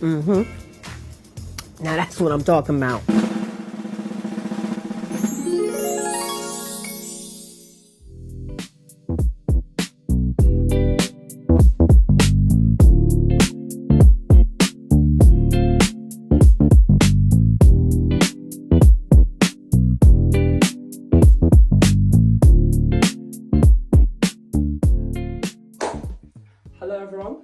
Now that's what I'm talking about. Hello everyone,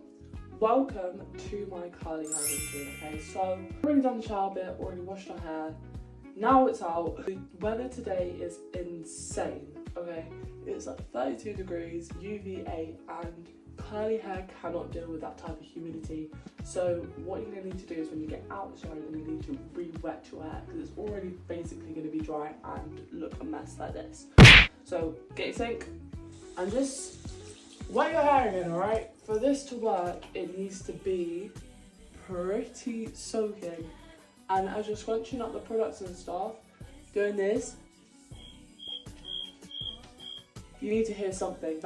welcome to my curly hair routine. Okay, so I've already done the shower bit, already washed my hair, now it's out. The weather today is insane, okay? It's like 32 degrees, UVA, and curly hair cannot deal with that type of humidity. So what you're going to need to do is when you get out the shower, you're going to need to re-wet your hair because it's already basically going to be dry and look a mess like this. So get your sink and just wet your hair again, alright? For this to work, it needs to be pretty soaking. And as you're scrunching up the products and stuff, doing this, you need to hear something.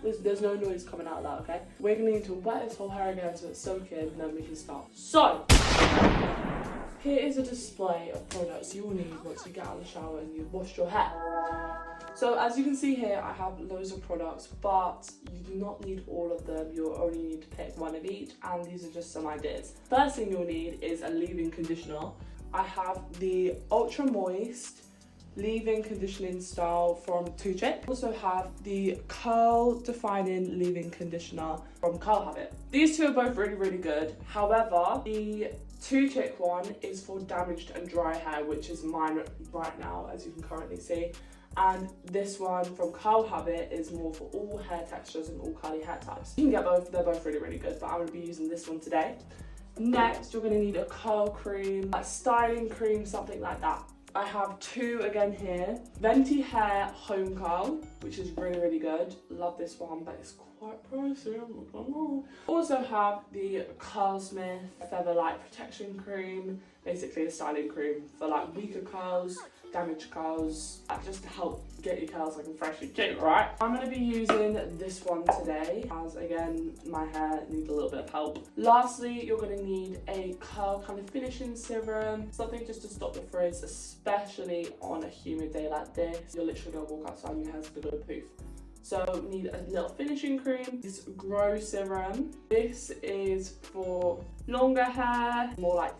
There's no noise coming out of that, okay? We're gonna need to wet this whole hair again so it's soaking, and then we can start. So, here is a display of products you will need once you get out of the shower and you've washed your hair. So as you can see here, I have loads of products, but you do not need all of them. You'll only need to pick one of each, and these are just some ideas. First thing you'll need is a leave-in conditioner. I have the Ultra Moist leave-in conditioning style from Too Chick. I also have the Curl Defining leave-in conditioner from Curl Habit. These two are both really, really good. However, the Too Chick one is for damaged and dry hair, which is mine right now, as you can currently see. And this one from Curl Habit is more for all hair textures and all curly hair types. You can get both, they're both really, really good, but I'm going to be using this one today. Next, you're going to need a curl cream, a styling cream, something like that. I have two again here. Venti Hair Home Curl, which is really, really good. Love this one, but it's quite pricey. Also have the Curlsmith Feather Light Protection Cream, basically a styling cream for like weaker curls, damaged curls, just to help get your curls looking fresh and cute, right? I'm going to be using this one today, as again, my hair needs a little bit of help. Lastly, you're going to need a curl kind of finishing serum, something just to stop the frizz, especially on a humid day like this. You're literally going to walk outside and your hair's going to go poof. So need a little finishing cream, this Grow Serum. This is for longer hair, more like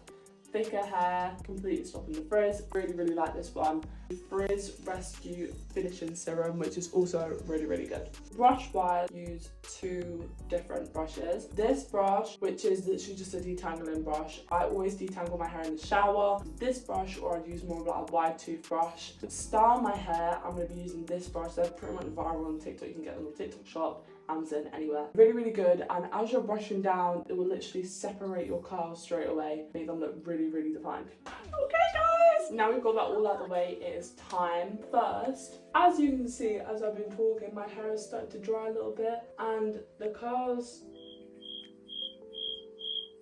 thicker hair, completely stopping the frizz. Really, really like this one. Frizz Rescue Finishing Serum, which is also really, really good. Brush wise, use two different brushes. This brush, which is literally just a detangling brush. I always detangle my hair in the shower. This brush, or I'd use more of like a wide toothbrush. To style my hair, I'm going to be using this brush. They're pretty much viral on TikTok. You can get them on TikTok Shop, Amazon, anywhere. Really, really good, and as you're brushing down, it will literally separate your curls straight away, make them look really, really defined. Okay guys, now we've got that all out of the way, it is time. First, as you can see, as I've been talking, my hair is starting to dry a little bit, and the curls,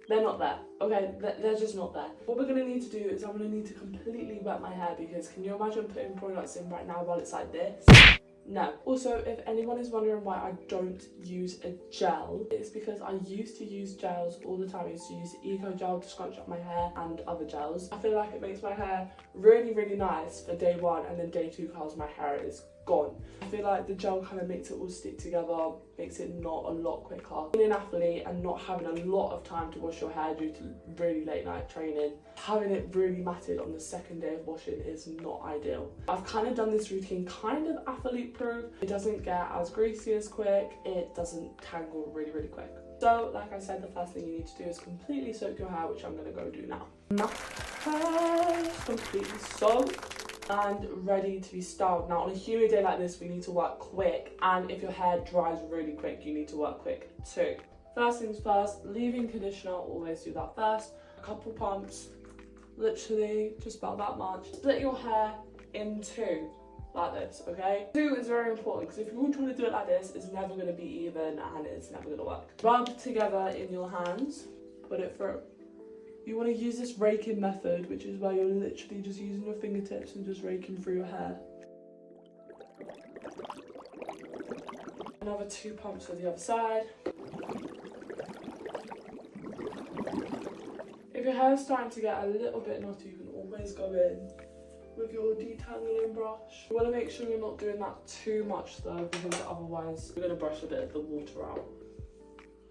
they're not there, okay? They're just not there. What we're gonna need to do is I'm gonna need to completely wet my hair, because can you imagine putting products in right now while it's like this? No. Also, if anyone is wondering why I don't use a gel, it's because I used to use gels all the time. I used to use Eco Gel to scrunch up my hair and other gels. I feel like it makes my hair really, really nice for day one, and then day two comes my hair is gone. I feel like the gel kind of makes it all stick together, makes it not a lot quicker. Being an athlete and not having a lot of time to wash your hair due to really late night training, having it really matted on the second day of washing is not ideal. I've kind of done this routine kind of athlete proof. It doesn't get as greasy as quick, it doesn't tangle really, really quick. So like I said, the first thing you need to do is completely soak your hair, which I'm going to go do now. My hair is completely soaked and ready to be styled. Now on a humid day like this, we need to work quick, and if your hair dries really quick, you need to work quick too. First things first, leave-in conditioner, always do that first. A couple pumps, literally just about that much. Split your hair in two, like this, okay? Two is very important, because if you're trying to do it like this, it's never going to be even and it's never going to work. Rub together in your hands, put it through. You want to use this raking method, which is where you're literally just using your fingertips and just raking through your hair. Another 2 pumps for the other side. If your hair is starting to get a little bit knotty, you can always go in with your detangling brush. You want to make sure you're not doing that too much though, because otherwise you're going to brush a bit of the water out.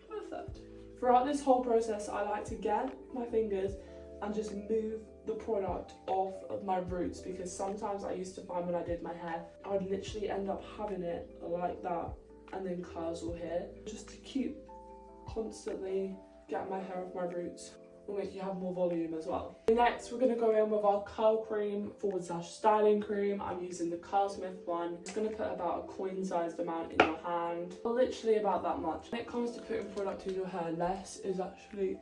Perfect. Throughout this whole process, I like to get my fingers and just move the product off of my roots, because sometimes I used to find when I did my hair, I would literally end up having it like that and then curls all here. Just to keep constantly getting my hair off my roots will make you have more volume as well. Next, we're going to go in with our curl cream / styling cream. I'm using the Curlsmith one. It's going to put about a coin-sized amount in your hand, literally about that much. When it comes to putting product in your hair, less is actually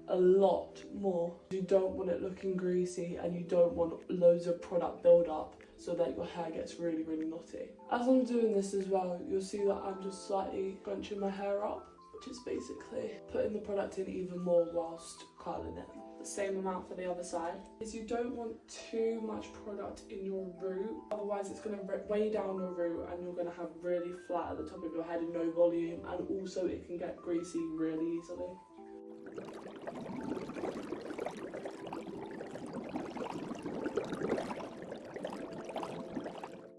a lot more. You don't want it looking greasy and you don't want loads of product build up so that your hair gets really, really knotty. As I'm doing this as well, you'll see that I'm just slightly crunching my hair up, which is basically putting the product in even more whilst curling it. The same amount for the other side. Is you don't want too much product in your root, otherwise it's going to weigh down your root and you're going to have really flat at the top of your head and no volume, and also it can get greasy really easily.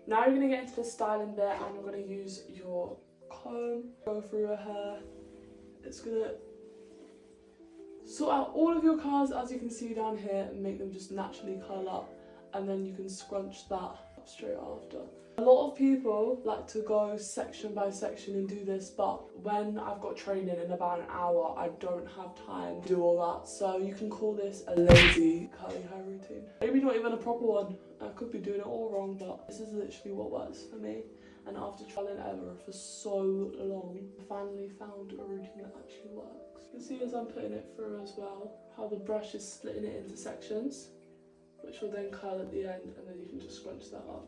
Now you're going to get into the styling bit and you're going to use your comb, go through your hair. It's going to sort out all of your curls, as you can see down here, and make them just naturally curl up, and then you can scrunch that up straight after. A lot of people like to go section by section and do this, but when I've got training in about an hour, I don't have time to do all that. So you can call this a lazy curly hair routine. Maybe not even a proper one. I could be doing it all wrong, but this is literally what works for me. And after trial and error for so long, I finally found a routine that actually works. You can see as I'm putting it through as well, how the brush is splitting it into sections, which will then curl at the end, and then you can just scrunch that up.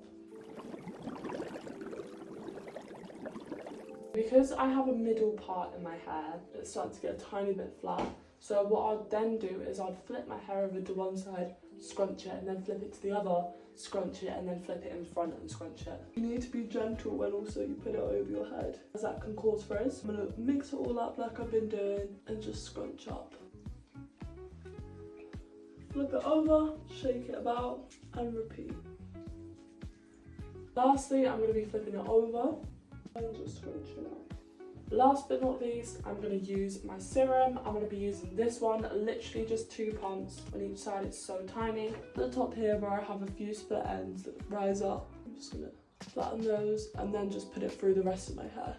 Because I have a middle part in my hair, it's starting to get a tiny bit flat. So what I'd then do is I'd flip my hair over to one side, scrunch it, and then flip it to the other, scrunch it, and then flip it in front and scrunch it. You need to be gentle when also you put it over your head, as that can cause frizz. I'm going to mix it all up like I've been doing and just scrunch up. Flip it over, shake it about, and repeat. Lastly, I'm going to be flipping it over and just scrunching up. Last but not least, I'm going to use my serum. I'm going to be using this one, literally just 2 pumps on each side. It's so tiny. At the top here where I have a few split ends that rise up, I'm just going to flatten those and then just put it through the rest of my hair.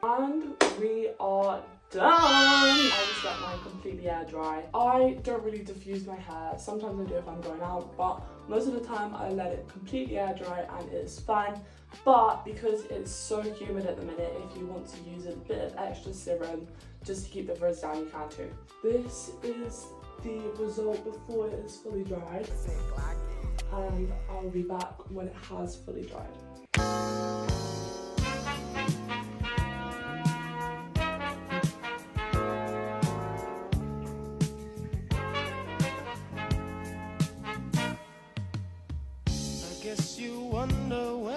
And we are done! I just let mine completely air dry. I don't really diffuse my hair. Sometimes I do if I'm going out, but most of the time I let it completely air dry and it's fine. But because it's so humid at the minute, if you want to use a bit of extra serum just to keep the frizz down, you can too. This is the result before it is fully dried, and I'll be back when it has fully dried. Guess you wonder where